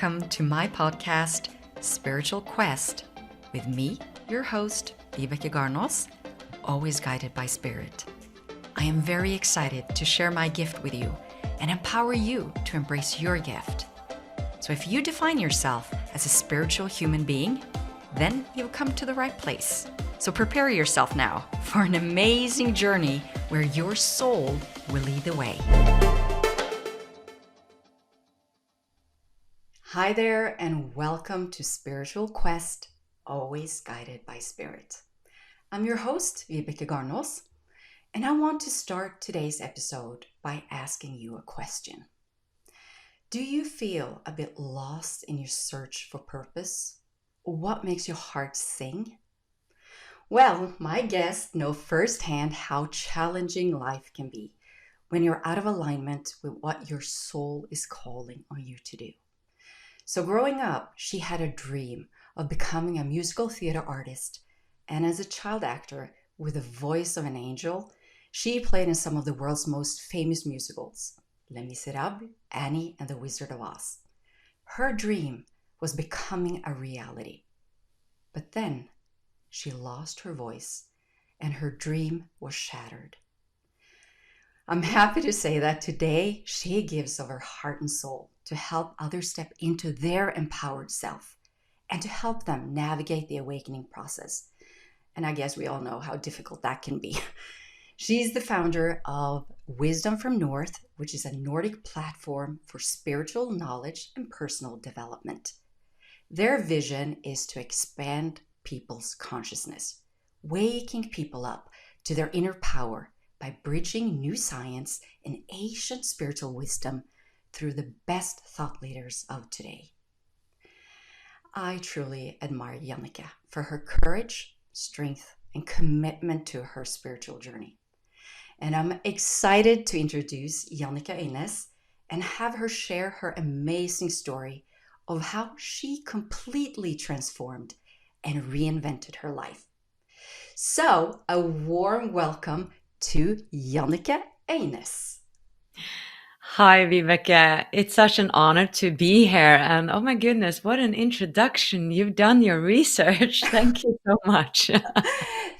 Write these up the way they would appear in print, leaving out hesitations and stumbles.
welcome to my podcast, Spiritual Quest, with me, your host, Jannecke Øinæs, always guided by Spirit. I am very excited to share my gift with you and empower you to embrace your gift. So if you define yourself as a spiritual human being, then you've come to the right place. So prepare yourself now for an amazing journey where your soul will lead the way. Hi there, and welcome to Spiritual Quest, always guided by Spirit. I'm your host, Jannecke Øinæs, and I want to start today's episode by asking you a question. Do you feel a bit lost in your search for purpose? Or what makes your heart sing? Well, my guests know firsthand how challenging life can be when you're out of alignment with what your soul is calling on you to do. So growing up, she had a dream of becoming a musical theater artist, and as a child actor with the voice of an angel, she played in some of the world's most famous musicals, Les Miserables, Annie, and The Wizard of Oz. Her dream was becoming a reality. But then she lost her voice and her dream was shattered. I'm happy to say that today she gives of her heart and soul to help others step into their empowered self and to help them navigate the awakening process. And I guess we all know how difficult that can be. She's the founder of Wisdom from North, which is a Nordic platform for spiritual knowledge and personal development. Their vision is to expand people's consciousness, waking people up to their inner power by bridging new science and ancient spiritual wisdom through the best thought leaders of today. I truly admire Jannecke for her courage, strength, and commitment to her spiritual journey. And I'm excited to introduce Jannecke Øinæs and have her share her amazing story of how she completely transformed and reinvented her life. So, a warm welcome to Jannecke Øinæs. Hi, Vibeke. It's such an honor to be here. And oh my goodness, what an introduction. You've done your research. Thank you so much.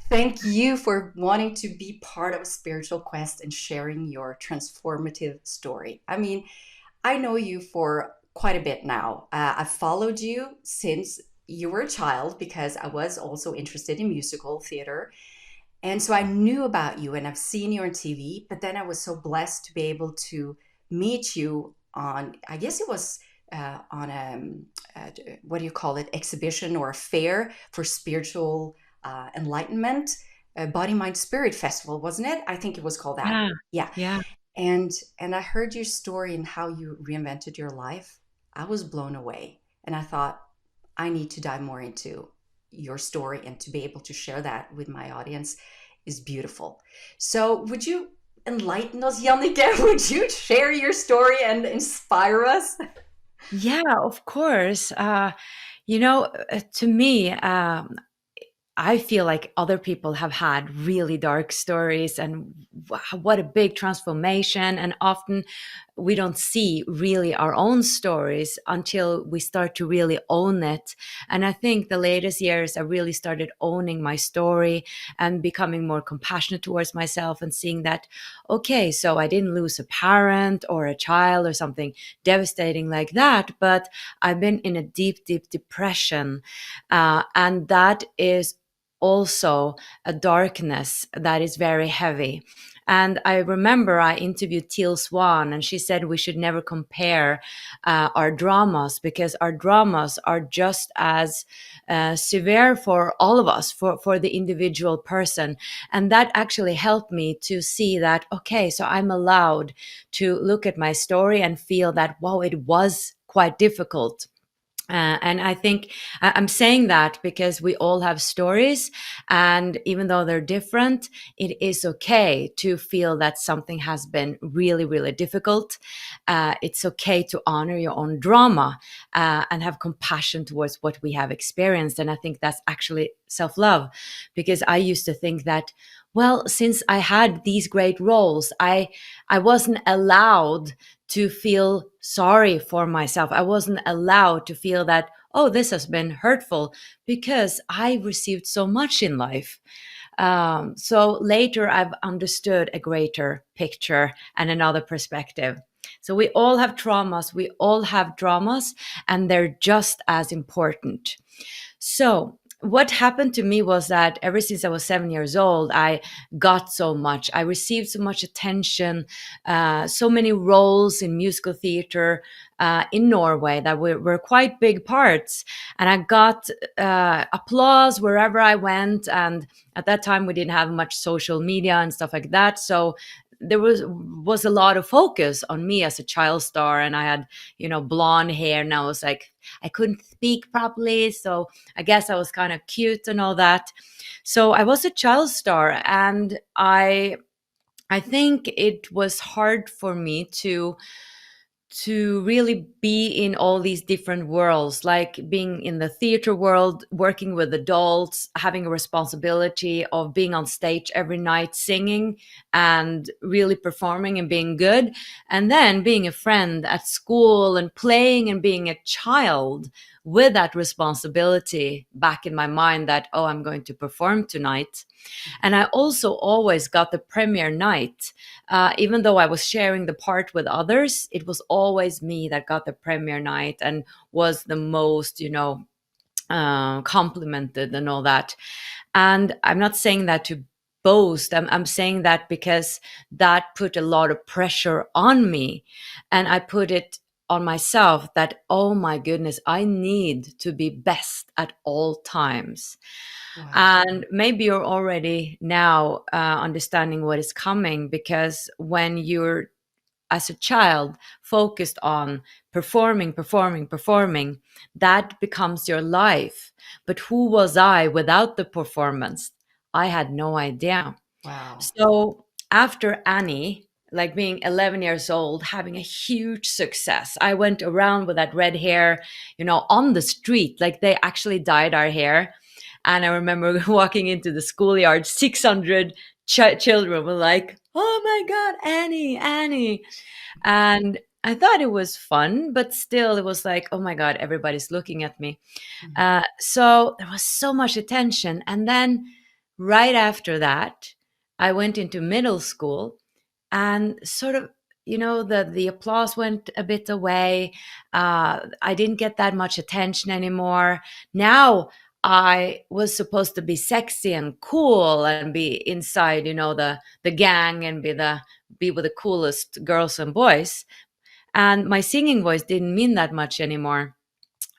Thank you for wanting to be part of a Spiritual Quest and sharing your transformative story. I mean, I know you for quite a bit now. I've followed you since you were a child because I was also interested in musical theater. And so I knew about you and I've seen you on TV, but then I was so blessed to be able to meet you on, I guess it was on what do you call it, exhibition or a fair for spiritual enlightenment, Body, Mind, Spirit Festival, wasn't it? I think it was called that. Yeah. And I heard your story and how you reinvented your life. I was blown away. And I thought, I need to dive more into your story, and to be able to share that with my audience is beautiful. So would you enlighten us, Jannecke? Would you share your story and inspire us? Yeah, of course. To me, I feel like other people have had really dark stories, and what a big transformation. And often we don't see really our own stories until we start to really own it. And I think the latest years I really started owning my story and becoming more compassionate towards myself and seeing that, okay, so I didn't lose a parent or a child or something devastating like that, but I've been in a deep, deep depression. And that is also a darkness that is very heavy. And I remember I interviewed Teal Swan, and she said we should never compare our dramas, because our dramas are just as severe for all of us, for the individual person. And that actually helped me to see that, okay, so I'm allowed to look at my story and feel that, wow, it was quite difficult. And I think I'm saying that because we all have stories, and even though they're different, it is okay to feel that something has been really, really difficult. It's okay to honor your own drama and have compassion towards what we have experienced. And I think that's actually self-love, because I used to think that, well, since I had these great roles, I wasn't allowed to feel sorry for myself. I wasn't allowed to feel that, oh, this has been hurtful, because I received so much in life. So later I've understood a greater picture and another perspective. So we all have traumas, we all have dramas, and they're just as important. So, what happened to me was that ever since I was 7 years old, I got so much. I received so much attention, so many roles in musical theater in Norway that were quite big parts. And I got applause wherever I went. And at that time, we didn't have much social media and stuff like that. So, there was a lot of focus on me as a child star, and I had, blonde hair, and I was like, I couldn't speak properly, so I guess I was kind of cute and all that. So I was a child star, and I think it was hard for me to really be in all these different worlds, like being in the theater world, working with adults, having a responsibility of being on stage every night singing and really performing and being good, and then being a friend at school and playing and being a child with that responsibility back in my mind that, oh, I'm going to perform tonight. And I also always got the premiere night. Even though I was sharing the part with others, it was always me that got the premiere night and was the most, complimented and all that. And I'm not saying that to boast. I'm saying that because that put a lot of pressure on me. And I put it on myself that, oh my goodness, I need to be best at all times. Wow. And maybe you're already now understanding what is coming, because when you're, as a child, focused on performing, performing, performing, that becomes your life. But who was I without the performance? I had no idea. Wow. So after Annie, like being 11 years old, having a huge success, I went around with that red hair, on the street, like they actually dyed our hair. And I remember walking into the schoolyard, 600 children were like, oh my God, Annie, Annie. And I thought it was fun, but still, it was like, oh my God, everybody's looking at me. Mhm. So there was so much attention. And then right after that, I went into middle school, and sort of, the applause went a bit away. I didn't get that much attention anymore. Now I was supposed to be sexy and cool and be inside, the gang, and be with the coolest girls and boys. And my singing voice didn't mean that much anymore.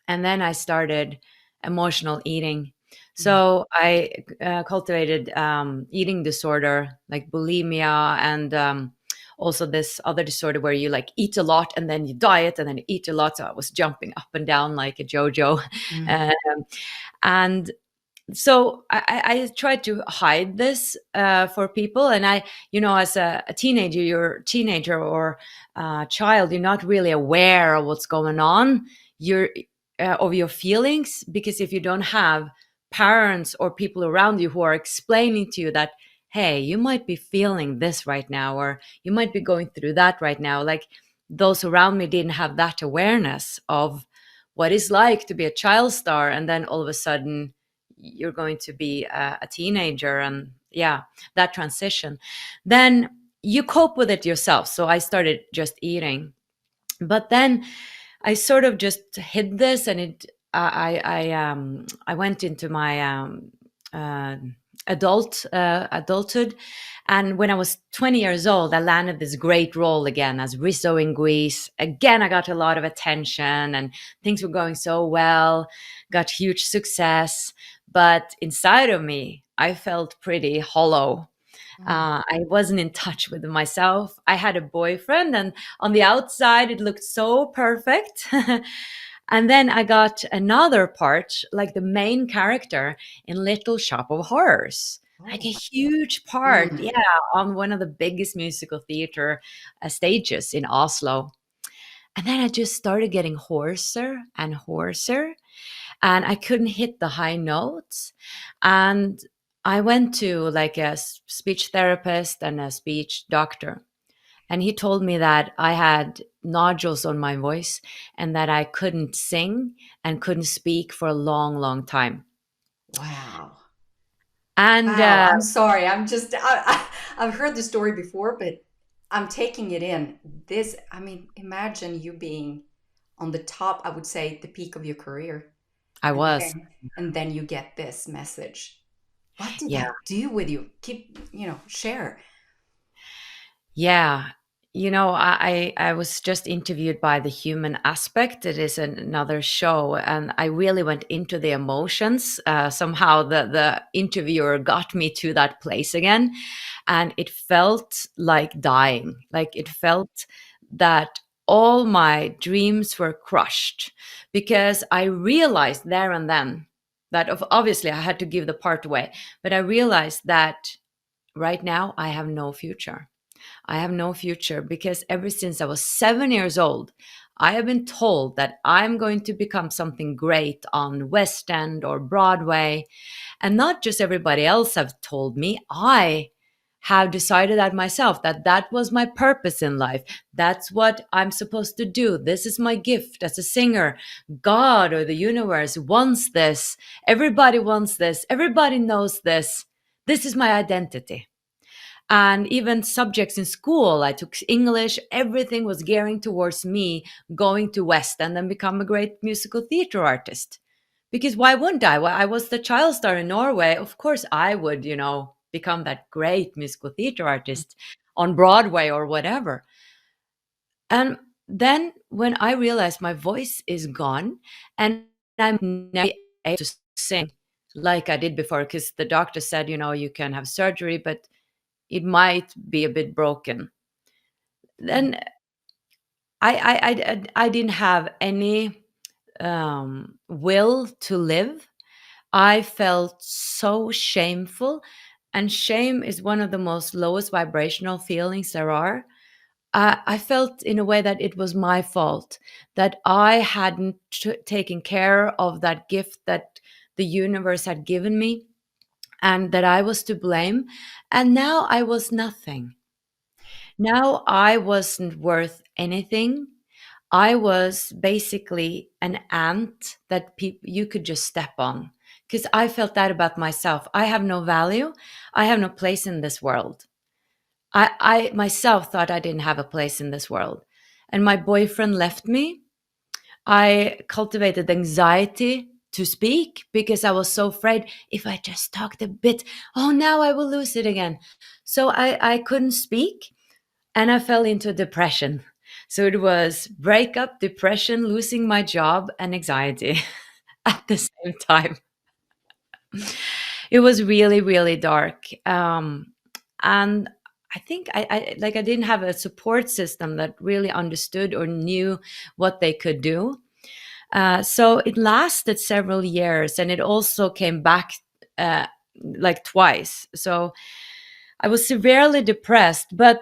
And then I started emotional eating. Mhm. So I cultivated eating disorder, like bulimia, and also this other disorder where you like eat a lot and then you diet and then you eat a lot. So I was jumping up and down like a JoJo. Mhm. Um, and so I tried to hide this for people. And as a teenager, you're a teenager or child, you're not really aware of what's going on. You're of your feelings, because if you don't have parents or people around you who are explaining to you that, hey, you might be feeling this right now, or you might be going through that right now. Like, those around me didn't have that awareness of what it's like to be a child star, and then all of a sudden you're going to be a teenager, and yeah, that transition. Then you cope with it yourself. So I started just eating, but then I sort of just hid this, and I went into my uh, adulthood. And when I was 20 years old, I landed this great role again as Rizzo in Greece. Again, I got a lot of attention and things were going so well, got huge success. But inside of me, I felt pretty hollow. Mhm. I wasn't in touch with myself. I had a boyfriend, and on the outside, it looked so perfect. And then I got another part, like the main character in Little Shop of Horrors, like a Oh. huge part, Mhm. yeah, on one of the biggest musical theater stages in Oslo. And then I just started getting hoarser and hoarser, and I couldn't hit the high notes. And I went to like a speech therapist and a speech doctor, and he told me that I had nodules on my voice, and that I couldn't sing and couldn't speak for a long, long time. Wow. And Wow. I'm sorry. I've heard the story before, but I'm taking it in. This, I mean, imagine you being on the top, I would say, the peak of your career, I and was, then you get this message. What did yeah. that do with you? Keep, share. Yeah. I was just interviewed by The Human Aspect. It is another show, and I really went into the emotions. Somehow the interviewer got me to that place again, and it felt like dying. Like it felt that all my dreams were crushed, because I realized there and then that obviously I had to give the part away, but I realized that right now I have no future. I have no future because ever since I was 7 years old, I have been told that I'm going to become something great on West End or Broadway. And not just everybody else have told me, I have decided that myself, that that was my purpose in life. That's what I'm supposed to do. This is my gift as a singer. God or the universe wants this. Everybody wants this. Everybody knows this. This is my identity. And even subjects in school, I took English, everything was gearing towards me going to West and then become a great musical theater artist. Because why wouldn't I? Well, I was the child star in Norway. Of course, I would, become that great musical theater artist on Broadway or whatever. And then when I realized my voice is gone and I'm never able to sing like I did before, because the doctor said, you can have surgery, but it might be a bit broken. Then I didn't have any will to live. I felt so shameful, and shame is one of the most lowest vibrational feelings there are. I felt in a way that it was my fault, that I hadn't taken care of that gift that the universe had given me, and that I was to blame. And now I was nothing. Now I wasn't worth anything. I was basically an ant that you could just step on, because I felt that about myself. I have no value. I have no place in this world. I myself thought I didn't have a place in this world. And my boyfriend left me. I cultivated anxiety to speak because I was so afraid if I just talked a bit, oh, now I will lose it again. So I couldn't speak, and I fell into depression. So it was breakup, depression, losing my job, and anxiety at the same time. It was really, really dark. And I think I didn't have a support system that really understood or knew what they could do. So it lasted several years, and it also came back uh, like twice. So I was severely depressed, but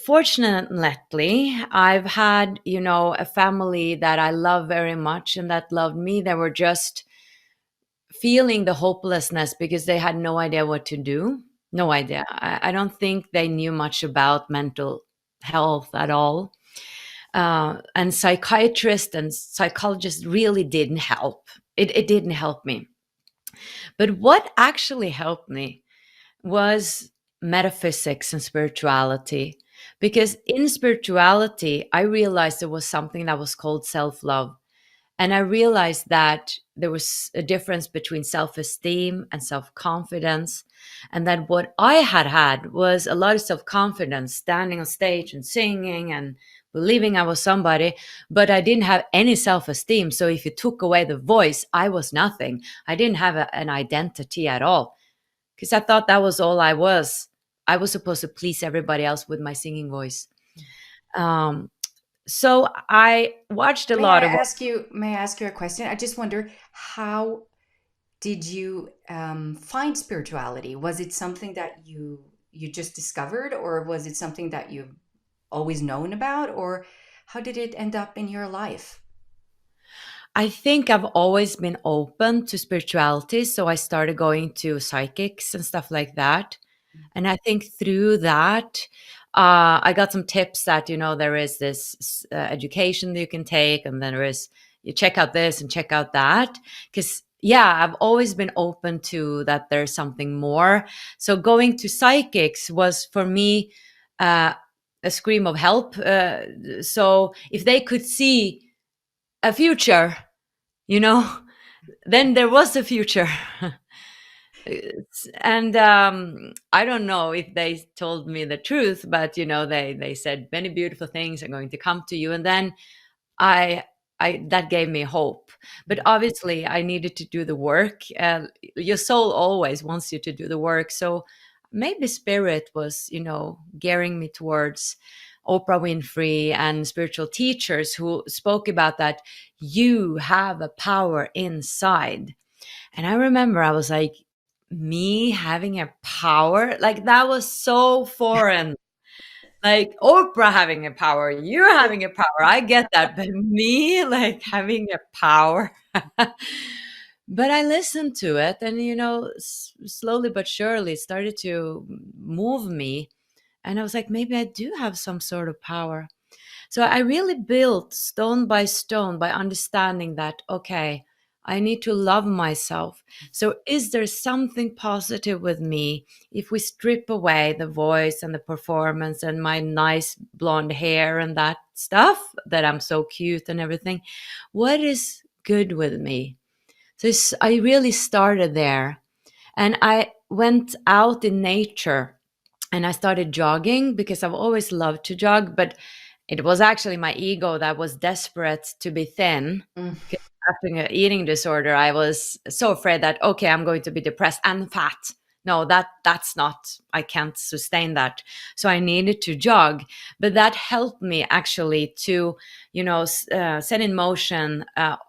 fortunately, I've had, a family that I love very much and that loved me. They were just feeling the hopelessness because they had no idea what to do. No idea. I don't think they knew much about mental health at all. And psychiatrists and psychologists really didn't help. It didn't help me. But what actually helped me was metaphysics and spirituality. Because in spirituality, I realized there was something that was called self love. And I realized that there was a difference between self esteem and self confidence. And that what I had was a lot of self confidence, standing on stage and singing and believing I was somebody, but I didn't have any self esteem. So if you took away the voice, I was nothing. I didn't have an identity at all, because I thought that was all I was. I was supposed to please everybody else with my singing voice. Um, so I watched a lot of. May I ask you a question? I just wonder, how did you find spirituality? Was it something that you just discovered, or was it something that you've always known about, or how did it end up in your life? I think I've always been open to spirituality, so I started going to psychics and stuff like that. And I think through that, I got some tips that, there is this education that you can take, and then there is, you check out this and check out that. Because, yeah, I've always been open to that there's something more. So going to psychics was for me uh, a scream of help. So if they could see a future, you know, then there was a future. And I don't know if they told me the truth, but they said many beautiful things are going to come to you, and then I I that gave me hope. But obviously, I needed to do the work. Your soul always wants you to do the work, so maybe spirit was, gearing me towards Oprah Winfrey and spiritual teachers who spoke about that you have a power inside. And I remember I was like, me having a power? Like that was so foreign. Like Oprah having a power, you're having a power. I get that. But me, like having a power. But I listened to it and, slowly but surely it started to move me. And I was like, maybe I do have some sort of power. So I really built stone by stone by understanding that, okay, I need to love myself. So is there something positive with me if we strip away the voice and the performance and my nice blonde hair and that stuff that I'm so cute and everything? What is good with me? So I really started there. And I went out in nature and I started jogging because I've always loved to jog, but it was actually my ego that was desperate to be thin. Mm. 'Cause after an eating disorder, I was so afraid that, okay, I'm going to be depressed and fat. No, that's not, I can't sustain that. So I needed to jog. But that helped me actually to, set in motion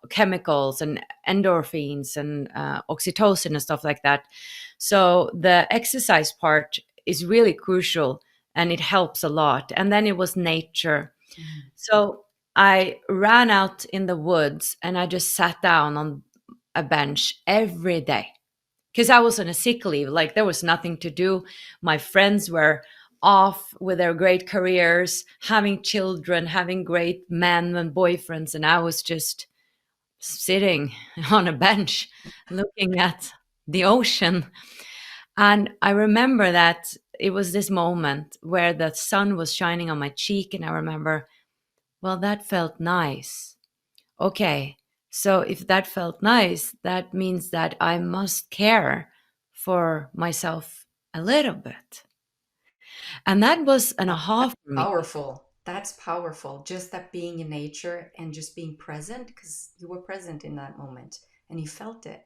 chemicals and endorphins and oxytocin and stuff like that. So the exercise part is really crucial and it helps a lot. And then it was nature. Mm. So I ran out in the woods and I just sat down on a bench every day because I was on a sick leave. Like there was nothing to do. My friends were off with their great careers, having children, having great men and boyfriends. And I was just sitting on a bench looking at the ocean. And I remember that it was this moment where the sun was shining on my cheek. And I remember, well, that felt nice. Okay, so if that felt nice, that means that I must care for myself a little bit. And that was an aha That's for me. powerful. That's powerful. Just that being in nature and just being present, because you were present in that moment and you felt it.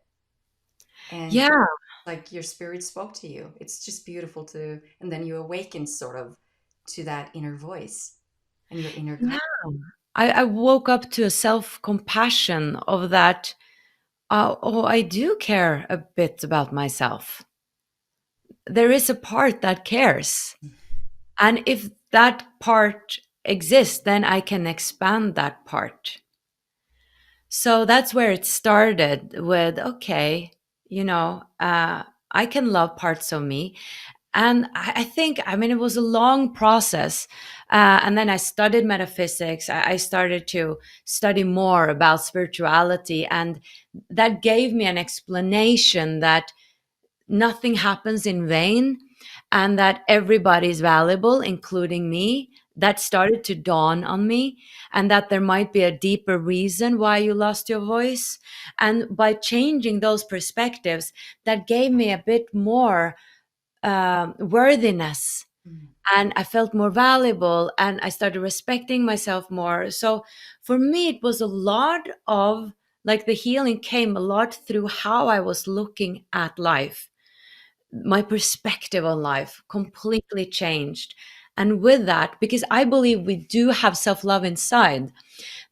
And Yeah, like your spirit spoke to you. It's just beautiful to, and then you awaken sort of to that inner voice and your inner yeah. guide. I woke up to a self compassion of that. Oh, I do care a bit about myself. There is a part that cares. And if that part exists, then I can expand that part. So that's where it started with, okay, I can love parts of me. And I think, I mean, it was a long process. And then I studied metaphysics. I started to study more about spirituality. And that gave me an explanation that nothing happens in vain and that everybody is valuable, including me. That started to dawn on me, and that there might be a deeper reason why you lost your voice. And by changing those perspectives, that gave me a bit more worthiness, Mm. and I felt more valuable and I started respecting myself more. So for me, it was a lot of like the healing came a lot through how I was looking at life. My perspective on life completely changed. And with that, because I believe we do have self-love inside,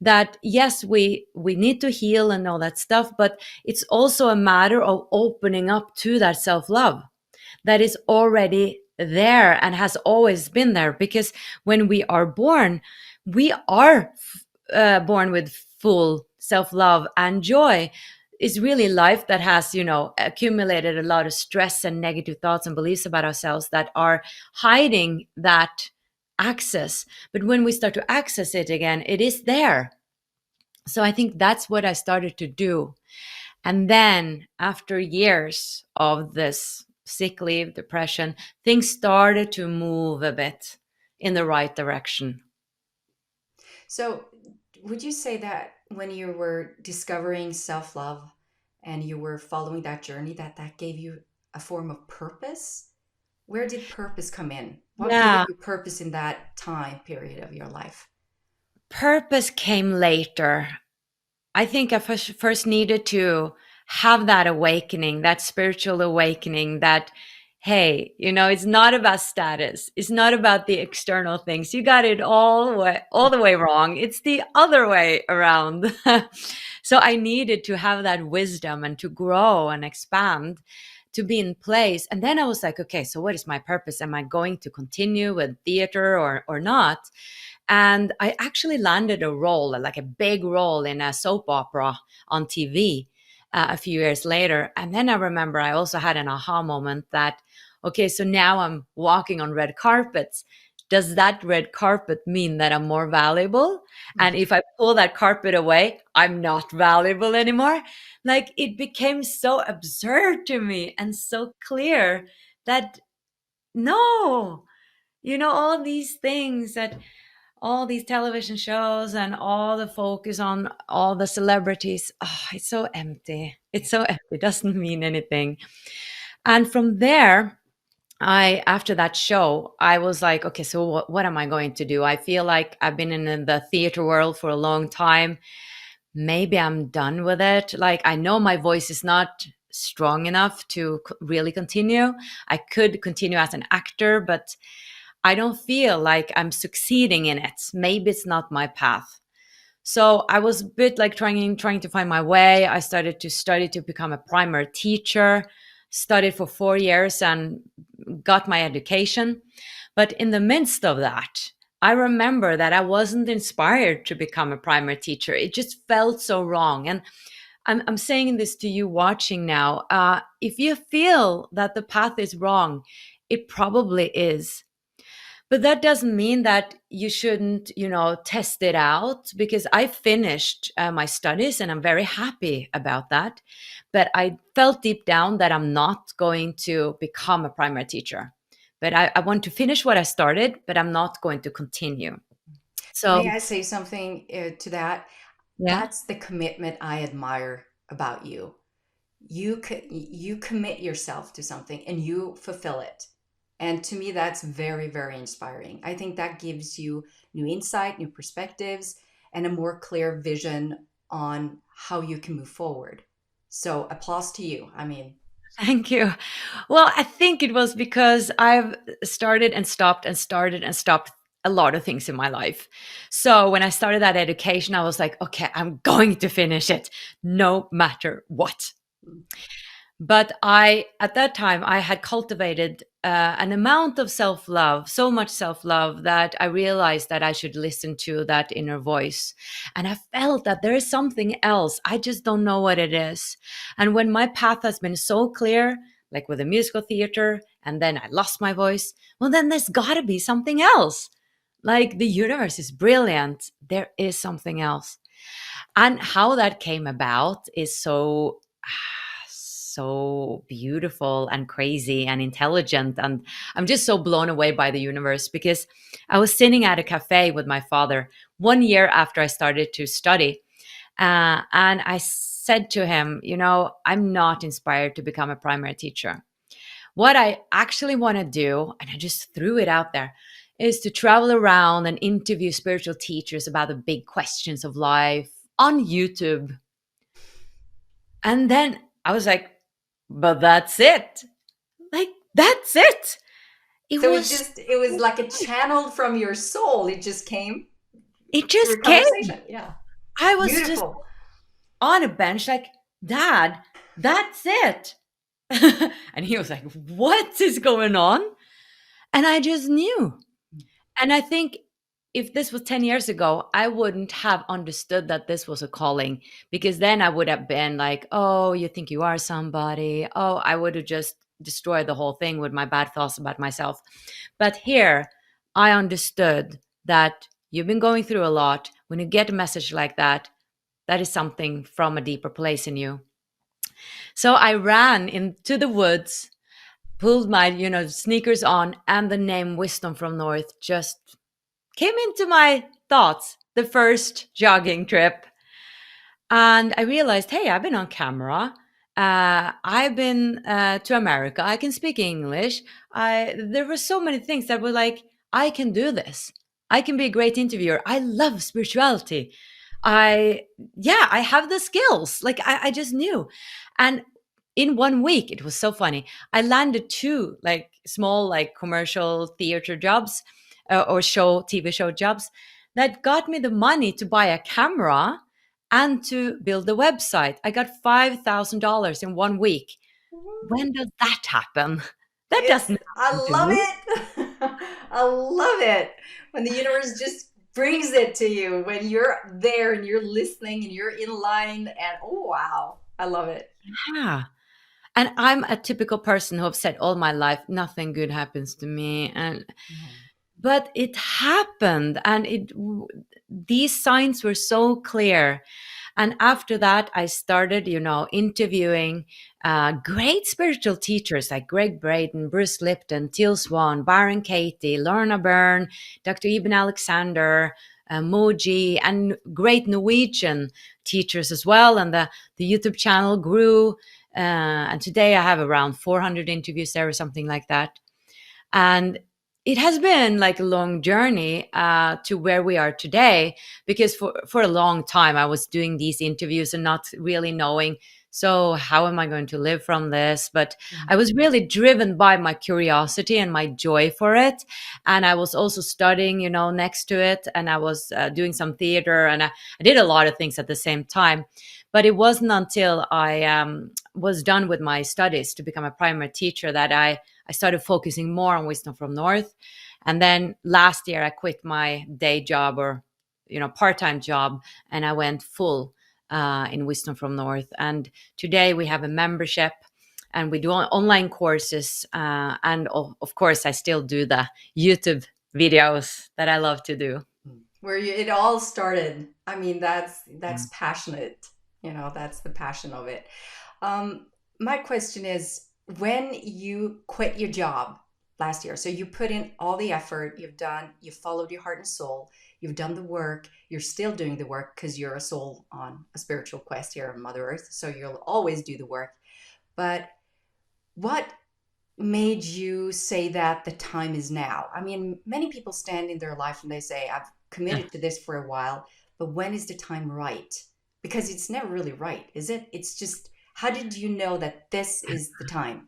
that yes, we need to heal and all that stuff, but it's also a matter of opening up to that self-love that is already there and has always been there. Because when we are born, we are born with full self-love and joy. Is really life that has, accumulated a lot of stress and negative thoughts and beliefs about ourselves that are hiding that access. But when we start to access it again, it is there. So I think that's what I started to do. And then after years of this sick leave, depression, things started to move a bit in the right direction. So, would you say that when you were discovering self love and you were following that journey, that that gave you a form of purpose? Where did purpose come in? What gave Yeah, you purpose in that time period of your life? purpose came later. I think I first needed to have that awakening, that spiritual awakening that, hey, it's not about status. It's not about the external things. You got it all the way wrong. It's the other way around. So I needed to have that wisdom and to grow and expand to be in place. And then I was like, okay, so what is my purpose? Am I going to continue with theater or not? And I actually landed a role, like a big role in a soap opera on TV a few years later. And then I remember I also had an aha moment that, okay, so now I'm walking on red carpets. Does that red carpet mean that I'm more valuable? And if I pull that carpet away, I'm not valuable anymore. Like it became so absurd to me and so clear that no, all these things that all these television shows and all the focus on all the celebrities, it's so empty. It's so empty. It doesn't mean anything. And from there, after that show, I was like, okay, so what am I going to do? I feel like I've been in the theater world for a long time. Maybe I'm done with it. Like, I know my voice is not strong enough to really continue. I could continue as an actor, but I don't feel like I'm succeeding in it. Maybe it's not my path. So I was a bit like trying to find my way. I started to study to become a primary teacher, studied for 4 years and got my education. But in the midst of that, I remember that I wasn't inspired to become a primary teacher. It just felt so wrong. And I'm saying this to you watching now. If you feel that the path is wrong, it probably is. But that doesn't mean that you shouldn't, test it out, because I finished my studies and I'm very happy about that. But I felt deep down that I'm not going to become a primary teacher. But I want to finish what I started, but I'm not going to continue. So, May I say something to that? yeah. That's the commitment I admire about you. You commit yourself to something and you fulfill it. And to me, that's very, very inspiring. I think that gives you new insight, new perspectives, and a more clear vision on how you can move forward. So, applause to you. I mean, Thank you. Well, I think it was because I've started and stopped and started and stopped a lot of things in my life. So when I started that education, I was like, okay, I'm going to finish it no matter what. But at that time, I had cultivated an amount of self love, so much self love, that I realized that I should listen to that inner voice. And I felt that there is something else. I just don't know what it is. And when my path has been so clear, like with the musical theater, and then I lost my voice, well, then there's got to be something else. Like the universe is brilliant. There is something else. And how that came about is so beautiful and crazy and intelligent. And I'm just so blown away by the universe, because I was sitting at a cafe with my father 1 year after I started to study. And I said to him, I'm not inspired to become a primary teacher. What I actually want to do, and I just threw it out there, is to travel around and interview spiritual teachers about the big questions of life on YouTube. And then I was like, but that's it. Like, that's it. It so was, it was like a channel from your soul. It just came it through a just came. conversation. Yeah. I was just Beautiful. on a bench, like, Dad, that's it. And he was like, what is going on? And I just knew. And I think if this was 10 years ago, I wouldn't have understood that this was a calling, because then I would have been like, oh, you think you are somebody. Oh, I would have just destroyed the whole thing with my bad thoughts about myself. But here, I understood that you've been going through a lot. When you get a message like that, that is something from a deeper place in you. So I ran into the woods, pulled my, sneakers on, and the name Wisdom from North just came into my thoughts the first jogging trip. And I realized, hey, I've been on camera. I've been to America. I can speak English. There were so many things that were like, I can do this. I can be a great interviewer. I love spirituality. I, yeah, I have the skills. Like I just knew. And in 1 week, it was so funny. I landed two like small, like commercial theater jobs or TV show jobs that got me the money to buy a camera and to build a website. I got $5,000 in 1 week. When does that happen? That It's, doesn't I happen to love me. it. I love it when the universe just brings it to you when you're there and you're listening and you're in line. And oh, wow, I love it. Yeah. And I'm a typical person who have said all my life, nothing good happens to me. And Mhm. but it happened, and these signs were so clear. And after that, I started, interviewing great spiritual teachers like Greg Braden, Bruce Lipton, Teal Swan, Byron Katie, Lorna Byrne, Dr. Eben Alexander, Moji, and great Norwegian teachers as well. And the YouTube channel grew. And today I have around 400 interviews there or something like that. And it has been like a long journey to where we are today, because for a long time I was doing these interviews and not really knowing, so how am I going to live from this? But I Mhm. was really driven by my curiosity and my joy for it. And I was also studying, next to it. And I was doing some theater, and I did a lot of things at the same time. But it wasn't until I was done with my studies to become a primary teacher that I started focusing more on Wisdom from North. And then last year I quit my day job, or part-time job, and I went full in Wisdom from North. And today we have a membership, and we do online courses, and of course I still do the YouTube videos that I love to do. Where it all started. I mean, that's passionate. That's the passion of it. Um, my question is, when you quit your job last year, so you put in all the effort, you followed your heart and soul, you've done the work, you're still doing the work because you're a soul on a spiritual quest here on Mother Earth, so you'll always do the work. But what made you say that the time is now? I mean, many people stand in their life and they say, I've Yeah. committed to this for a while, but when is the time right? Because it's never really right, is it? It's just, how did you know that this is the time?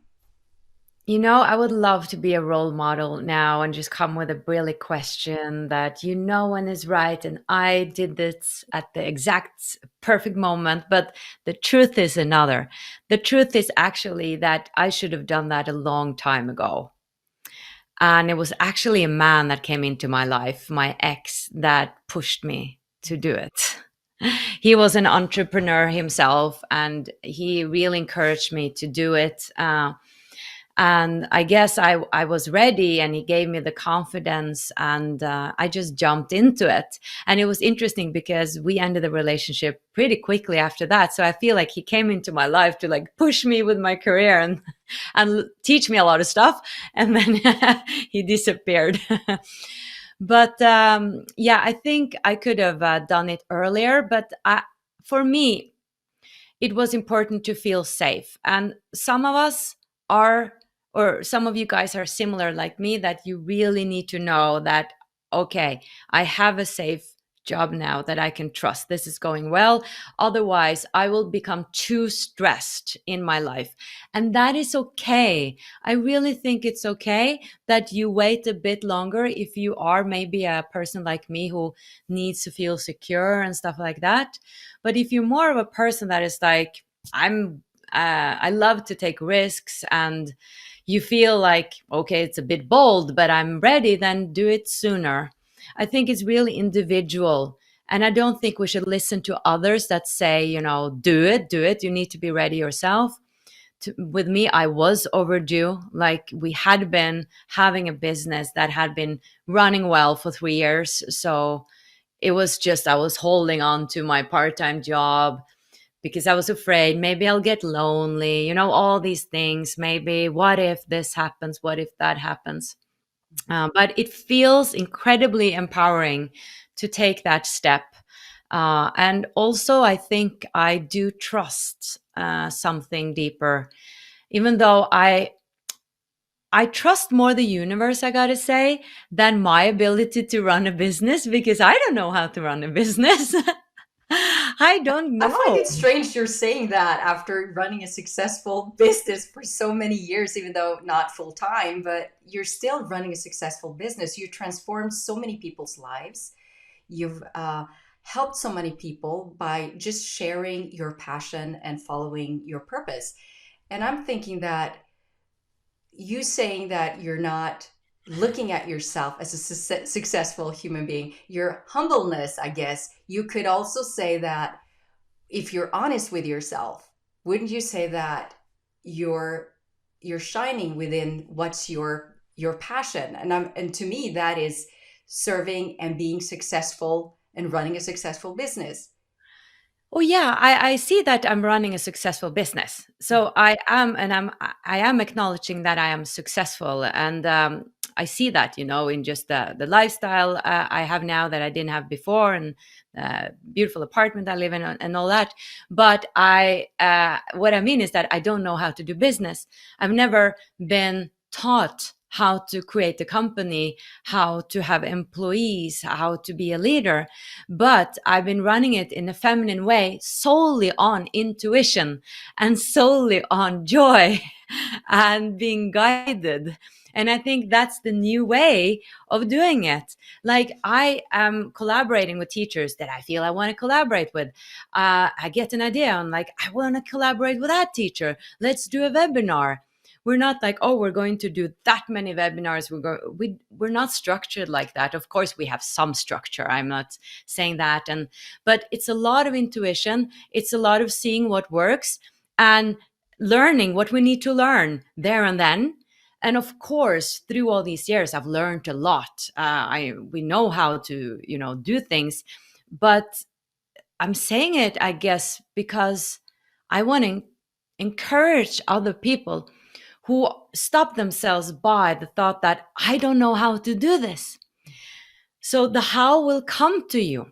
I would love to be a role model now and just come with a brilliant question that when is right. And I did this at the exact perfect moment. But the truth is another. The truth is actually that I should have done that a long time ago. And it was actually a man that came into my life, my ex, that pushed me to do it. He was an entrepreneur himself, and he really encouraged me to do it. And I guess I was ready, and he gave me the confidence, and I just jumped into it. And it was interesting because we ended the relationship pretty quickly after that. So I feel like he came into my life to like push me with my career and teach me a lot of stuff, and then he disappeared. But yeah, I think I could have done it earlier. But for me, it was important to feel safe. And some of us are, or some of you guys are similar like me, that you really need to know that, okay, I have a safe job now that I can trust. This is going well. Otherwise, I will become too stressed in my life. And that is okay. I really think it's okay that you wait a bit longer if you are maybe a person like me who needs to feel secure and stuff like that. But if you're more of a person that is like, I love to take risks, and you feel like, okay, it's a bit bold, but I'm ready, then do it sooner. I think it's really individual. And I don't think we should listen to others that say, do it, do it. You need to be ready yourself. with me, I was overdue. Like, we had been having a business that had been running well for 3 years. So it was just, I was holding on to my part-time job because I was afraid maybe I'll get lonely, all these things. Maybe what if this happens? What if that happens? But it feels incredibly empowering to take that step. And also, I think I do trust something deeper, even though I trust more the universe, I gotta say, than my ability to run a business, because I don't know how to run a business. I don't I find know. it strange you're saying that after running a successful business for so many years, even though not full time, but you're still running a successful business. You transformed so many people's lives. You've helped so many people by just sharing your passion and following your purpose. And I'm thinking that you saying that you're not looking at yourself as a successful human being, your humbleness, I guess, you could also say that if you're honest with yourself, wouldn't you say that you're you're shining within what's your passion? And to me, that is serving and being successful and running a successful business. Oh yeah, I see that I'm running a successful business. So I am, and I am acknowledging that I am successful, and I see that, in just the lifestyle I have now that I didn't have before, and beautiful apartment I live in, and all that. But what I mean is that I don't know how to do business. I've never been taught how to create a company, how to have employees, how to be a leader, but I've been running it in a feminine way, solely on intuition and solely on joy and being guided. And I think that's the new way of doing it. Like, I am collaborating with teachers that I feel I want to collaborate with. I get an idea. I'm like, I want to collaborate with that teacher. Let's do a webinar. We're not like, oh, we're going to do that many webinars. We're not structured like that. Of course, we have some structure. I'm not saying that. But it's a lot of intuition. It's a lot of seeing what works and learning what we need to learn there and then. And of course, through all these years, I've learned a lot. We know how to, do things, but I'm saying it, I guess, because I want to encourage other people who stop themselves by the thought that I don't know how to do this. So the how will come to you.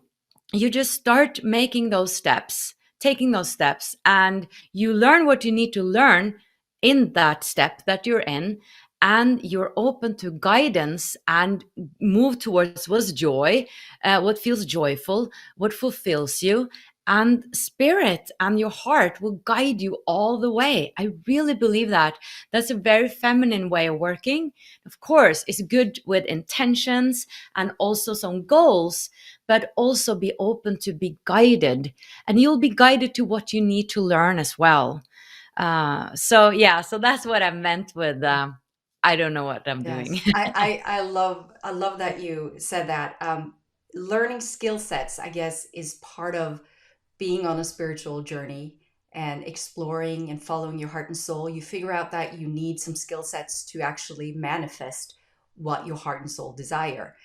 You just start making those steps, taking those steps, and you learn what you need to learn in that step that you're in. And you're open to guidance and move towards what's joy, what feels joyful, what fulfills you. And spirit and your heart will guide you all the way. I really believe that. That's a very feminine way of working. Of course, it's good with intentions and also some goals, but also be open to be guided. And you'll be guided to what you need to learn as well. So yeah, so that's what I meant with I don't know what I'm doing. Yes, I love that you said that. Learning skill sets, I guess, is part of being on a spiritual journey and exploring and following your heart and soul. You figure out that you need some skill sets to actually manifest what your heart and soul desire.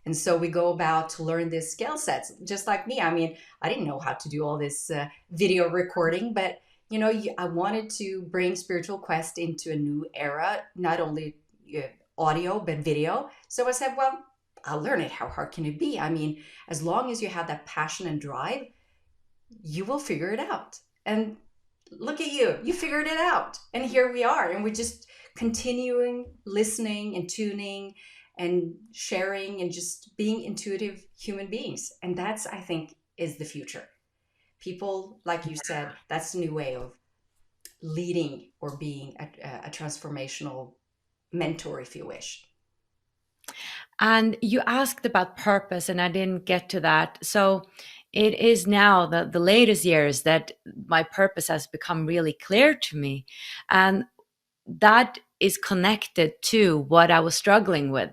And so we go about to learn these skill sets, just like me. I mean, I didn't know how to do all this video recording, but I wanted to bring Spiritual Quest into a new era, not only uh, audio, but video. So I said, well, I'll learn it. How hard can it be? I mean, as long as you have that passion and drive, you will figure it out. And look at you, you figured it out. And here we are. And we're just continuing listening and tuning and sharing and just being intuitive human beings. And that's, I think, is the future. People, like you said, that's the new way of leading or being a transformational mentor, if you wish. And you asked about purpose, and I didn't get to that. So it is now the latest years that my purpose has become really clear to me. And that is connected to what I was struggling with.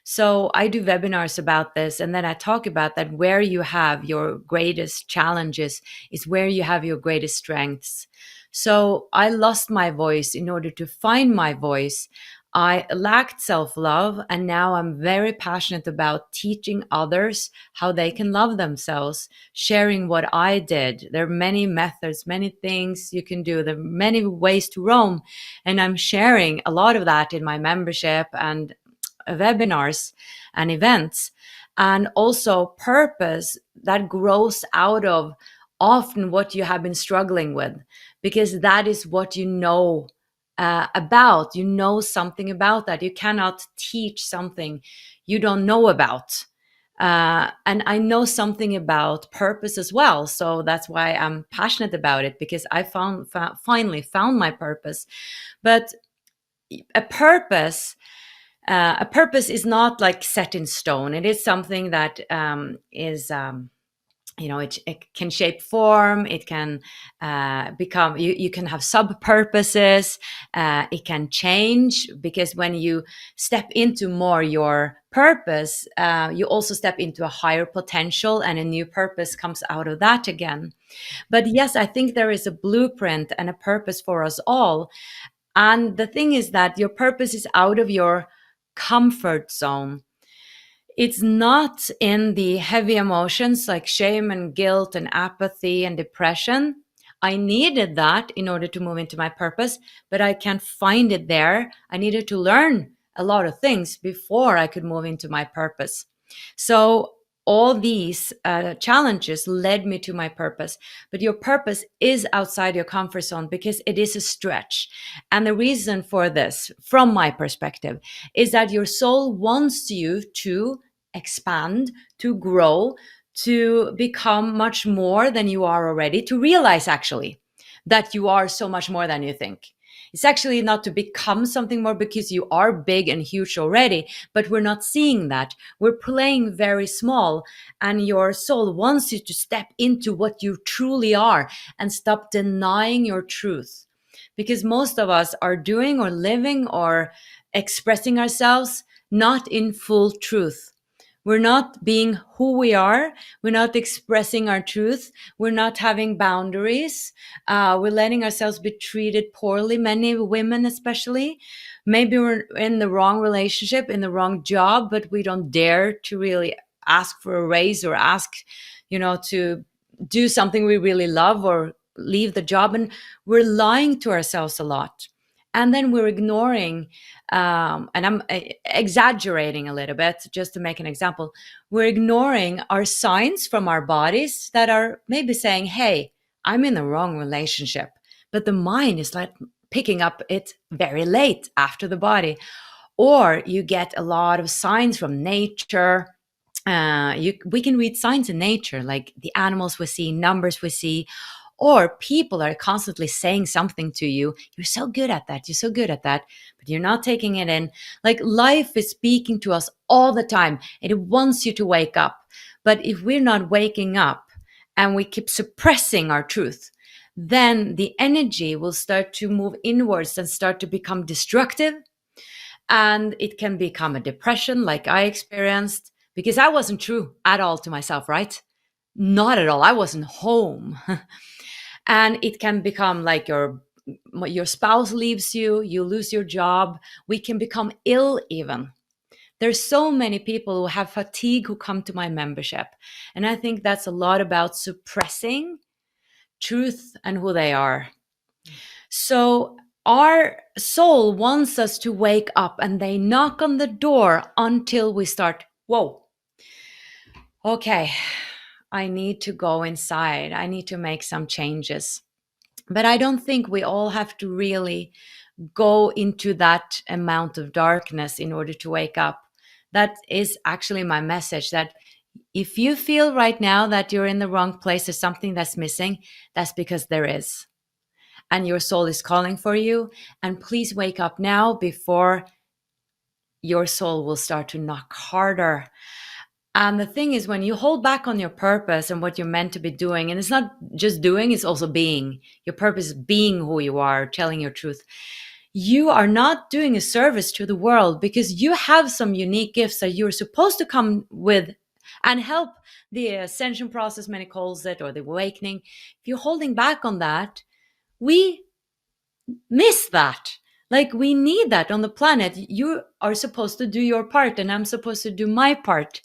So I do webinars about this, and then I talk about that where you have your greatest challenges is where you have your greatest strengths. So I lost my voice in order to find my voice. I lacked self love, and now I'm very passionate about teaching others how they can love themselves, sharing what I did. There are many methods, many things you can do, there are many ways to roam. And I'm sharing a lot of that in my membership and webinars and events. And also, purpose that grows out of often what you have been struggling with, because that is what you know about. You know something about that. You cannot teach something you don't know about. And I know something about purpose as well. So that's why I'm passionate about it, because I finally found my purpose. But a purpose a purpose is not like set in stone. It is something that is it can shape form. It can become, you can have sub purposes. It can change, because when you step into more your purpose, you also step into a higher potential, and a new purpose comes out of that again. But yes, I think there is a blueprint and a purpose for us all. And the thing is that your purpose is out of your comfort zone. It's not in the heavy emotions like shame and guilt and apathy and depression. I needed that in order to move into my purpose, but I can't find it there. I needed to learn a lot of things before I could move into my purpose. So all these challenges led me to my purpose. But your purpose is outside your comfort zone because it is a stretch. And the reason for this, from my perspective, is that your soul wants you to expand, to grow, to become much more than you are already, to realize actually that you are so much more than you think. It's actually not to become something more, because you are big and huge already, but we're not seeing that. We're playing very small, and your soul wants you to step into what you truly are and stop denying your truth. Because most of us are doing or living or expressing ourselves not in full truth. We're not being who we are. We're not expressing our truth. We're not having boundaries. We're letting ourselves be treated poorly, many women especially. Maybe we're in the wrong relationship, in the wrong job, but we don't dare to really ask for a raise or ask, to do something we really love or leave the job. And we're lying to ourselves a lot. And then we're ignoring, and I'm exaggerating a little bit just to make an example, we're ignoring our signs from our bodies that are maybe saying, hey, I'm in the wrong relationship. But the mind is like picking up it very late after the body. Or you get a lot of signs from nature. We can read signs in nature, like the animals we see, numbers we see, or people are constantly saying something to you. You're so good at that. You're so good at that. But you're not taking it in. Like life is speaking to us all the time. And it wants you to wake up. But if we're not waking up and we keep suppressing our truth, then the energy will start to move inwards and start to become destructive. And it can become a depression like I experienced, because I wasn't true at all to myself, right? Not at all. I wasn't home. And it can become like your spouse leaves you, you lose your job, we can become ill even. There's so many people who have fatigue who come to my membership, and I think that's a lot about suppressing truth and who they are. So our soul wants us to wake up, and they knock on the door until we start, whoa, okay, I need to go inside, I need to make some changes. But I don't think we all have to really go into that amount of darkness in order to wake up. That is actually my message, that if you feel right now that you're in the wrong place, there's something that's missing, that's because there is. And your soul is calling for you. And please wake up now before your soul will start to knock harder. And the thing is, when you hold back on your purpose and what you're meant to be doing, and it's not just doing, it's also being. Your purpose is being who you are, telling your truth. You are not doing a service to the world, because you have some unique gifts that you're supposed to come with and help the ascension process, many calls it, or the awakening. If you're holding back on that, we miss that. Like, we need that on the planet. You are supposed to do your part, and I'm supposed to do my part.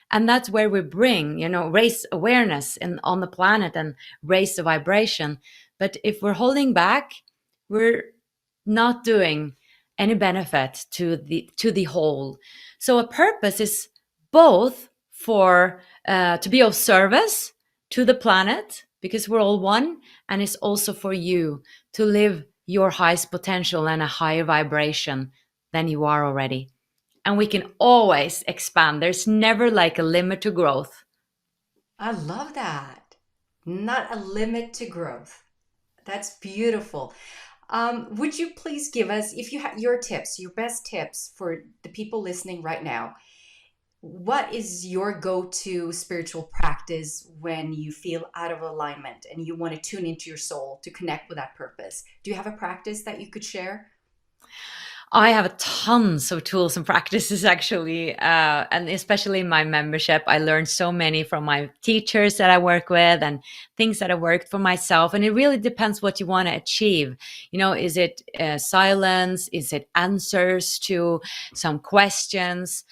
And that's where we bring, raise awareness on the planet and raise the vibration. But if we're holding back, we're not doing any benefit to the whole. So a purpose is both for to be of service to the planet, because we're all one, and it's also for you to live your highest potential and a higher vibration than you are already. And we can always expand. There's never like a limit to growth. I love that. Not a limit to growth. That's beautiful. Would you please give us, if you have your tips, your best tips for the people listening right now? What is your go-to spiritual practice when you feel out of alignment and you want to tune into your soul to connect with that purpose? Do you have a practice that you could share? I have tons of tools and practices actually, and especially in my membership, I learned so many from my teachers that I work with and things that I worked for myself. And it really depends what you want to achieve. Is it silence? Is it answers to some questions?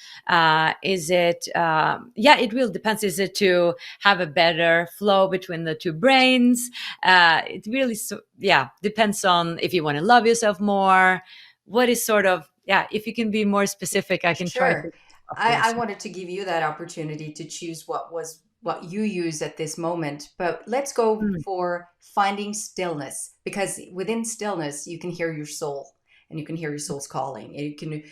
Is it? Yeah, it really depends. Is it to have a better flow between the two brains? It really, yeah, depends on if you want to love yourself more. What is sort of, yeah, if you can be more specific, I can try to Sure. help the I listener. wanted to give you that opportunity to choose what you use at this moment. But let's go Mm, for finding stillness, because within stillness you can hear your soul and you can hear your soul's calling. And you can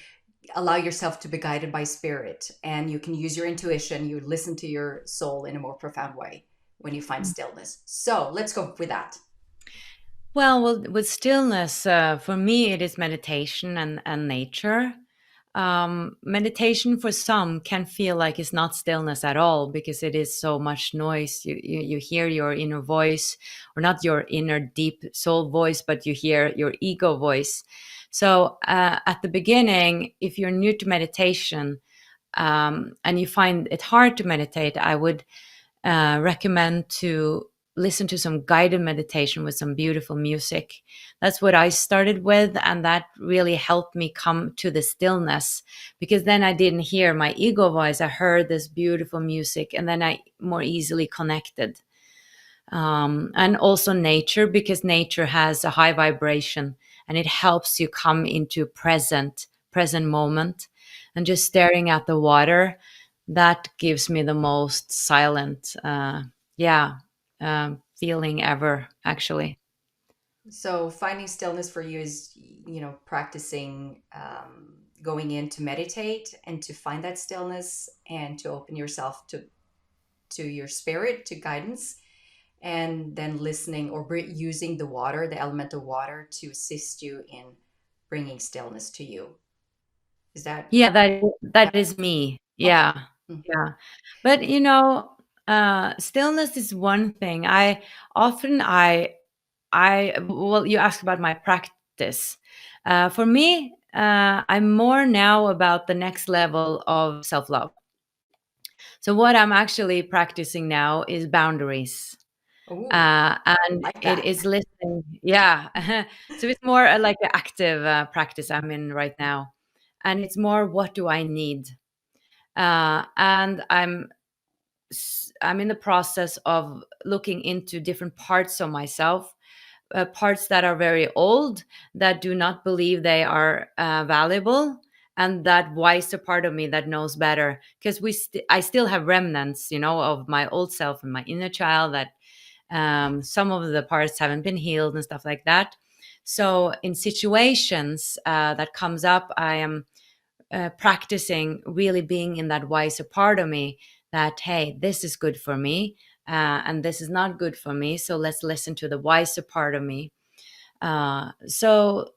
allow yourself to be guided by spirit, and you can use your intuition. You listen to your soul in a more profound way when you find mm. stillness. So let's go with that. Well, with stillness, for me, it is meditation and nature. Meditation for some can feel like it's not stillness at all because it is so much noise. You hear your inner voice, or not your inner deep soul voice, but you hear your ego voice. So at the beginning, if you're new to meditation, and you find it hard to meditate, I would recommend to listen to some guided meditation with some beautiful music. That's what I started with, and that really helped me come to the stillness, because then I didn't hear my ego voice. I heard this beautiful music, and then I more easily connected. And also nature, because nature has a high vibration and it helps you come into present moment. And just staring at the water, that gives me the most silent yeah feeling ever, actually. So finding stillness for you is, practicing going in to meditate and to find that stillness and to open yourself to your spirit, to guidance, and then listening or using the water, the elemental water, to assist you in bringing stillness to you. Is that Yeah, that that? is me. Okay. Yeah. Mm. Yeah. But stillness is one thing. Well, you asked about my practice. For me, I'm more now about the next level of self love. So, what I'm actually practicing now is boundaries. Oh, And like it that. is listening. Yeah. So, it's more like an active practice I'm in right now. And it's more, what do I need? And I'm in the process of looking into different parts of myself, parts that are very old, that do not believe they are valuable, and that wiser part of me that knows better. Because I still have remnants, of my old self and my inner child, that some of the parts haven't been healed and stuff like that. So in situations that comes up, I am practicing really being in that wiser part of me, that hey, this is good for me, and this is not good for me, so let's listen to the wiser part of me. So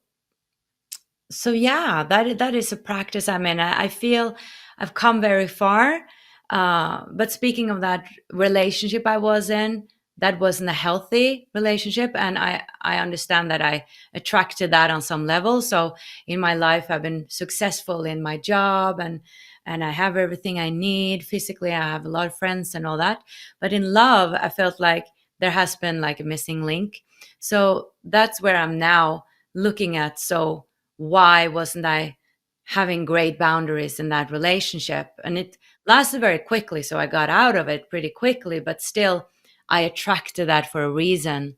yeah, that is a practice I'm in. I feel I've come very far. But speaking of that relationship I was in, that wasn't a healthy relationship, and I understand that I attracted that on some level. So in my life, I've been successful in my job, and I have everything I need physically. I have a lot of friends and all that. But in love, I felt like there has been like a missing link. So that's where I'm now looking at. So why wasn't I having great boundaries in that relationship? And it lasted very quickly. So I got out of it pretty quickly, but still I attracted that for a reason.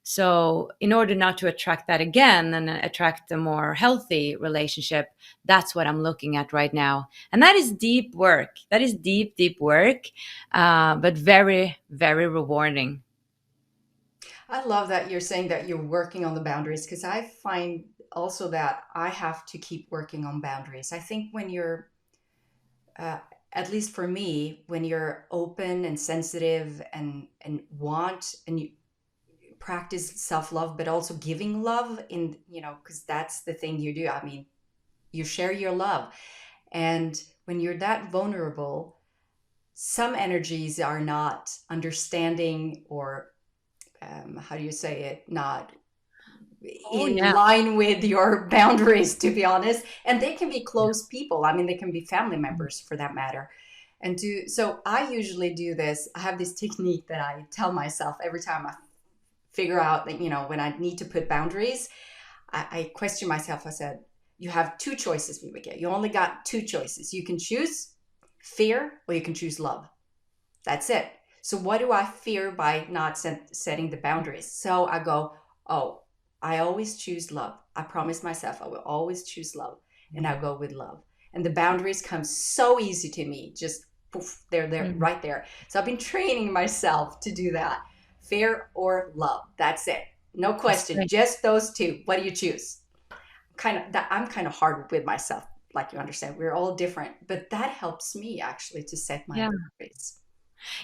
So, in order not to attract that again and attract a more healthy relationship, that's what I'm looking at right now. And that is deep work. That is deep, deep work, but very, very rewarding. I love that you're saying that you're working on the boundaries, because I find also that I have to keep working on boundaries. I think when you're, uh, at least for me, when you're open and sensitive and want and you practice self love, but also giving love in, because that's the thing you do. I mean, you share your love. And when you're that vulnerable, some energies are not understanding, or how do you say it, not Oh, in yeah. line with your boundaries, to be honest. And they can be close people. I mean, they can be family members for that matter. So I usually do this. I have this technique that I tell myself every time I figure out that, when I need to put boundaries, I question myself. I said, you have two choices, Vibeke. You only got two choices. You can choose fear or you can choose love. That's it. So what do I fear by not setting the boundaries? So I go, oh, I always choose love. I promise myself I will always choose love, and I'll go with love. And the boundaries come so easy to me. Just poof, they're there, Mm. right there. So I've been training myself to do that. Fear or love. That's it. No That's question. great. Just those two. What do you choose? I'm kind of hard with myself, like you understand. We're all different, but that helps me actually to set my Yeah. boundaries.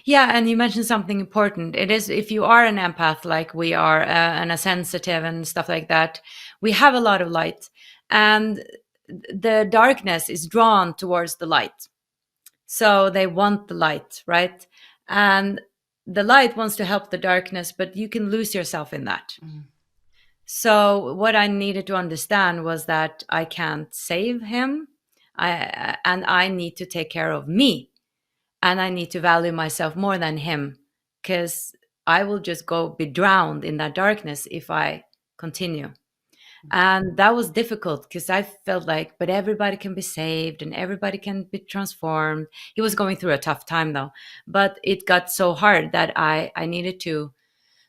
Yeah, and you mentioned something important. It is if you are an empath like we are, and a sensitive and stuff like that, we have a lot of light, and the darkness is drawn towards the light. So they want the light, right? And the light wants to help the darkness, but you can lose yourself in that. Mm. So what I needed to understand was that I can't save him, and I need to take care of me, and I need to value myself more than him, because I will just go be drowned in that darkness if I continue. And that was difficult because I felt like, but everybody can be saved and everybody can be transformed. He was going through a tough time though, but it got so hard that I needed to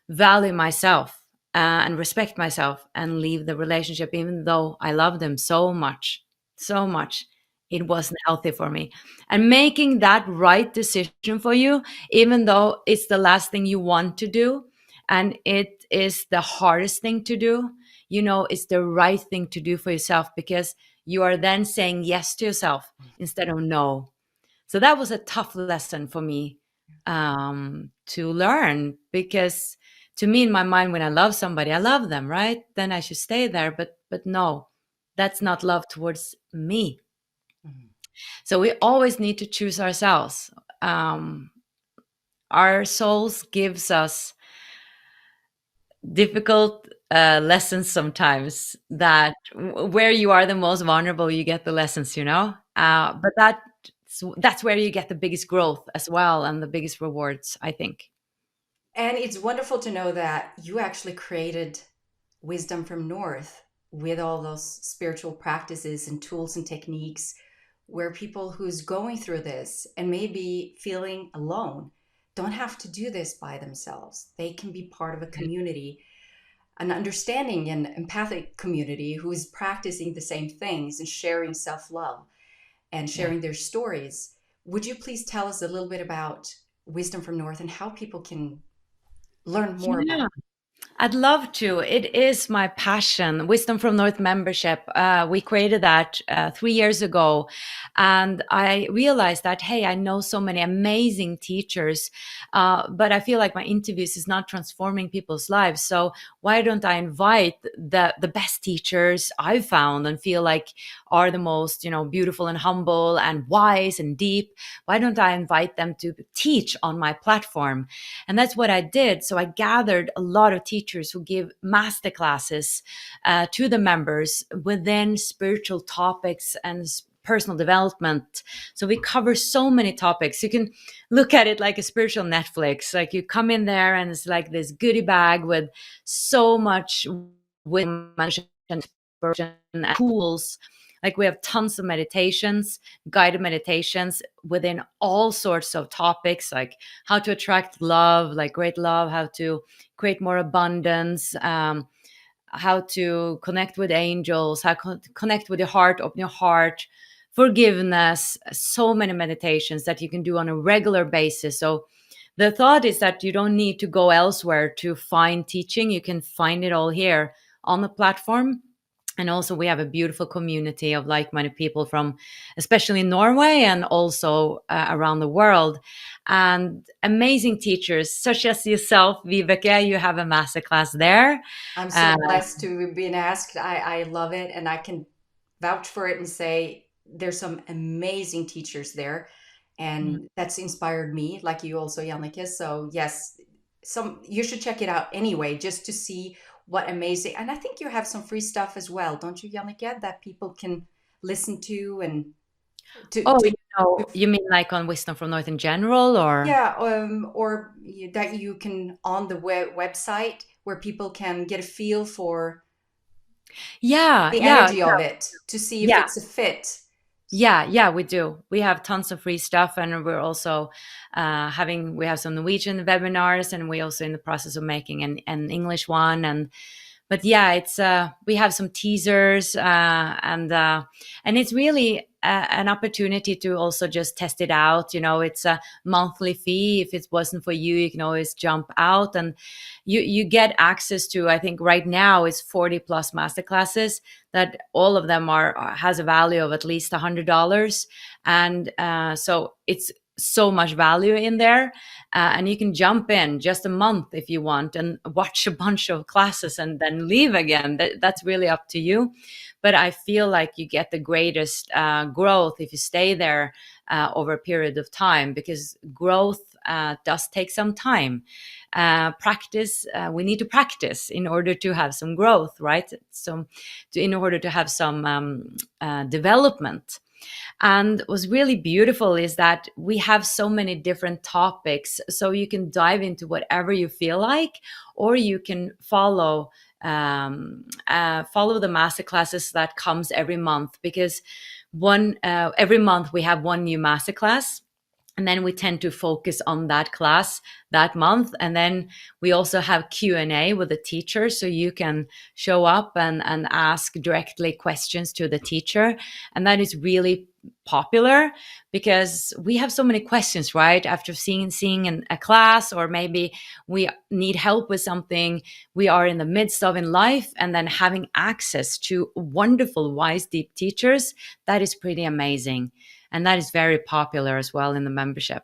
value myself, and respect myself and leave the relationship, even though I loved him so much, so much. It wasn't healthy for me. And making that right decision for you, even though it's the last thing you want to do, and it is the hardest thing to do, it's the right thing to do for yourself, because you are then saying yes to yourself instead of no. So that was a tough lesson for me, to learn, because to me, in my mind, when I love somebody, I love them, right? Then I should stay there. But no, that's not love towards me. Mhm. So we always need to choose ourselves. Um, our souls gives us difficult lessons sometimes, that where you are the most vulnerable, you get the lessons, but that's where you get the biggest growth as well, and the biggest rewards, I think. And it's wonderful to know that you actually created Wisdom from North with all those spiritual practices and tools and techniques, where people who's going through this and maybe feeling alone don't have to do this by themselves. They can be part of a community, an understanding and empathic community who is practicing the same things and sharing self-love and Yeah. sharing their stories. Would you please tell us a little bit about Wisdom from North and how people can learn more about Yeah. I'd love to. It is my passion. Wisdom from North membership. We created that 3 years ago. And I realized that, hey, I know so many amazing teachers, but I feel like my interviews is not transforming people's lives. So why don't I invite the best teachers I've found and feel like are the most, beautiful and humble and wise and deep? Why don't I invite them to teach on my platform? And that's what I did. So I gathered a lot of teachers who give master classes to the members within spiritual topics and personal development. So we cover so many topics. You can look at it like a spiritual Netflix. Like you come in there and it's like this goodie bag with so much wisdom and tools. Like we have tons of meditations, guided meditations within all sorts of topics, like how to attract love, like great love, how to create more abundance, how to connect with angels, how to connect with your heart, open your heart, forgiveness, so many meditations that you can do on a regular basis. So the thought is that you don't need to go elsewhere to find teaching. You can find it all here on the platform. And also we have a beautiful community of like-minded people from especially Norway and also around the world, and amazing teachers such as yourself, Vibeke. You have a masterclass there. I'm so uh, blessed to have been asked. I love it, and I can vouch for it and say there's some amazing teachers there, and that's inspired me, like you also, Jannecke. So yes, some you should check it out anyway, just to see what amazing. And I think you have some free stuff as well, don't you, Jannecke, that people can listen to and oh, to you mean like on Wisdom from North in general, or? yeah, or that you can on the website where people can get a feel for Yeah, the yeah, energy of it to see if yeah. it's a fit. Yeah, we do. We have tons of free stuff, and we're also we have some Norwegian webinars, and we're also in the process of making an English one. And but yeah, it's we have some teasers, and it's really an opportunity to also just test it out. You know, it's a monthly fee. If it wasn't for you, you can always jump out, and you get access to, I think right now it's 40 plus masterclasses that all of them has a value of at least $100, and so it's so much value in there, and you can jump in just a month if you want and watch a bunch of classes and then leave again. That's really up to you, but I feel like you get the greatest growth if you stay there over a period of time, because growth does take some time. Practice, we need to practice in order to have some growth, right? So in order to have some development. And what's really beautiful is that we have so many different topics, so you can dive into whatever you feel like, or you can follow follow the master classes that comes every month, because one every month we have one new masterclass, and then we tend to focus on that class that month. And then we also have Q&A with the teacher, so you can show up and ask directly questions to the teacher. And that is really popular because we have so many questions, right? After seeing a class, or maybe we need help with something we are in the midst of in life, and then having access to wonderful, wise, deep teachers, that is pretty amazing. And that is very popular as well in the membership.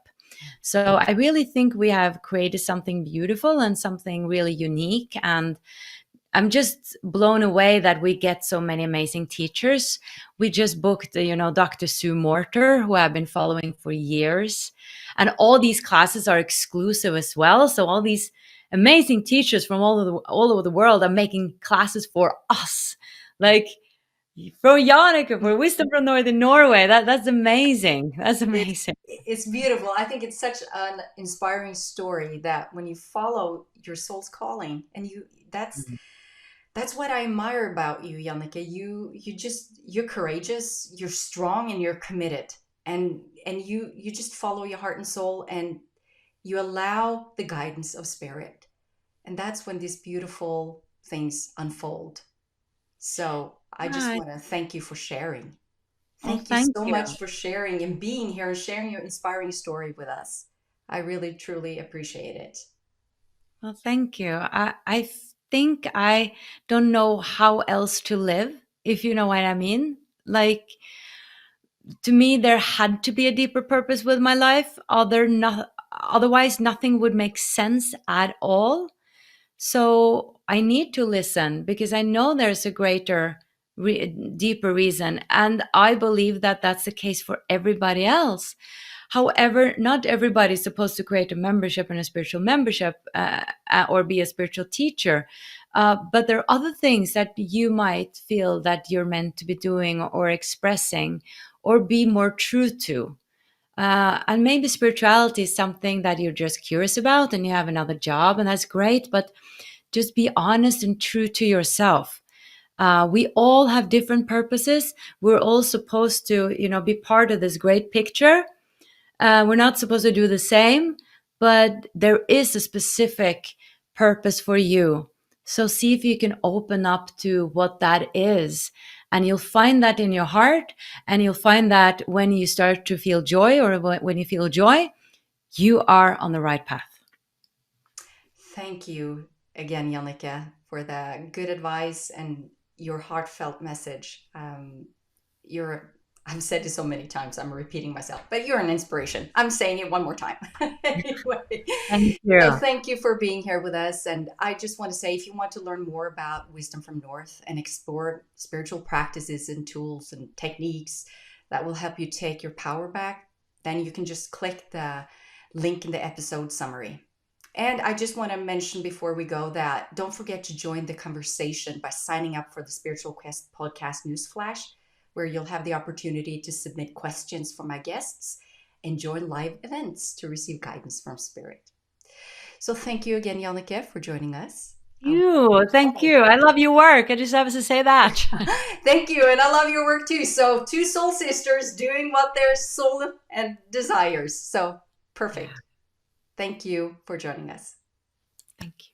So I really think we have created something beautiful and something really unique. And I'm just blown away that we get so many amazing teachers. We just booked, Dr. Sue Morter, who I've been following for years. And all these classes are exclusive as well. So all these amazing teachers from all over the world are making classes for us. Like, for Jannecke, for Wisdom from Northern Norway. That's amazing. That's It's amazing. it's beautiful. I think it's such an inspiring story that when you follow your soul's calling, and that's what I admire about you, Jannecke. You're courageous, you're strong, and you're committed. And you just follow your heart and soul, and you allow the guidance of spirit. And that's when these beautiful things unfold. So I just Right. want to thank you for sharing. Well, Thank you thank so you. much for sharing and being here and sharing your inspiring story with us. I really, truly appreciate it. Well, thank you. I think I don't know how else to live, if you know what I mean. Like, to me, there had to be a deeper purpose with my life. Otherwise, nothing would make sense at all. So I need to listen because I know there's a deeper reason. And I believe that that's the case for everybody else. However, not everybody is supposed to create a membership and a spiritual membership, or be a spiritual teacher. But there are other things that you might feel that you're meant to be doing or expressing, or be more true to. And maybe spirituality is something that you're just curious about and you have another job, and that's great, but just be honest and true to yourself. We all have different purposes. We're all supposed to, be part of this great picture. We're not supposed to do the same, but there is a specific purpose for you. So see if you can open up to what that is. And you'll find that in your heart. And you'll find that when you start to feel joy, or when you feel joy, you are on the right path. Thank you again, Jannecke, for the good advice and your heartfelt message. I've said it so many times, I'm repeating myself, but you're an inspiration. I'm saying it one more time. Anyway, Thank so you. thank you for being here with us. And I just want to say, if you want to learn more about Wisdom from North and explore spiritual practices and tools and techniques that will help you take your power back, then you can just click the link in the episode summary. And I just want to mention before we go that don't forget to join the conversation by signing up for the Spiritual Quest Podcast Newsflash, where you'll have the opportunity to submit questions for my guests and join live events to receive guidance from Spirit. So thank you again, Jannecke, for joining us. Thank you. I love your work. I just have to say that. Thank you. And I love your work too. So, two soul sisters doing what their soul and desires. So, perfect. Thank you for joining us. Thank you.